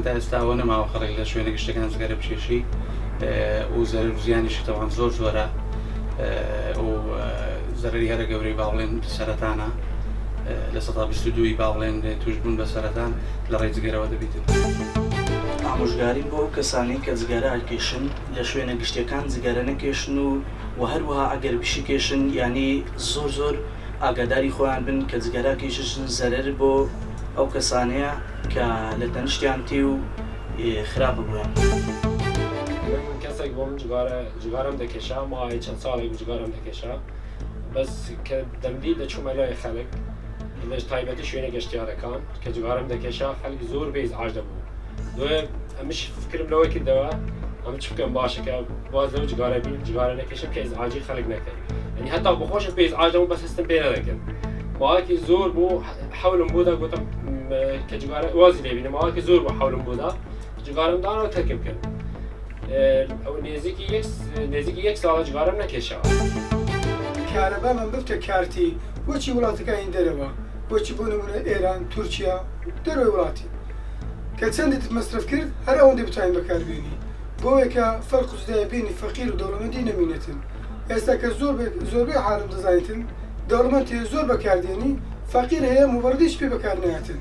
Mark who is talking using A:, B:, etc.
A: تا ئێستاوە نەماوە خەڵک لە شوێنێک شتێکان جگەرە بچێشی و زەرەر و زیانیشی تەوان زۆر زۆرە و زەرەری هەرە گەورەی باڵێن سەرەتانە لە 122 باڵێن توش بوون بە سەرەتان لە ڕێی جگەرەوە دەبیتن.
B: ئامۆژگاری بۆ ئەو کەسانەی کە جگەرە ئەکێشن لە شوێنە گشتەکان جگەرە نەکێشن و هەروەها ئەگەر بشی کێشن ینی زۆر ئاگاداری خۆیان بن کە جگەرە کێشن زەرەر بۆ ئەو کەسانەیە کە لە تەنیشتیان تێ و خراپ ببوویان.
C: کەسێک بۆم جگارم دەکێشا ماوەی چەند ساڵێک جگارم دەکێشا بەس کە دەمدی دەچوومە لای خەڵک لە تایبەتی شوێنە گەشتیارەکان کە جگارم دەکێشا خەڵک زۆر بێ ئیزعاج دەبوو. دوێ ئەمش فکرم لەوەی کردەوە ئەمە چ بکەم باشە کە باز لەو جگارە بین جگارە نەکێشم کە ئیزعاجی خەڵک نەکەین. یعنی هەتا بخۆشم بێ ئیزعاج دەبوو بەس هەستم پێ نەدەکرد. ماوەیەکی زۆر بوو حەولم بوودا گوتم کە جگارە وازی لێبینم ماوەیەکی زۆر بوو حەولم بوودا جگارم دانەوە تەرکم کرد. ئەو نێزیکی یەک ساڵە جگارم نەکێشاوە.
D: کارەبا من بفتە کارتی بۆچی وڵاتەکانی دەرەوە بۆچی بۆ نمونە ئێران تورکیا دەرەوەی وڵاتی کە چەندت مەصرف کرد هەر ئەوەندەی بتوانین بەکاربێنی بۆیە کە فەرق و جودایە بینی فەقیر و دەوڵەمەندی نەمینێتن. ئێستا کە زۆربەی حالم دەزانێتن دەوڵەمەند زۆر بەکاردێنی فەقیر هەیە مبەڕدیش پێ بەکار نایەتن.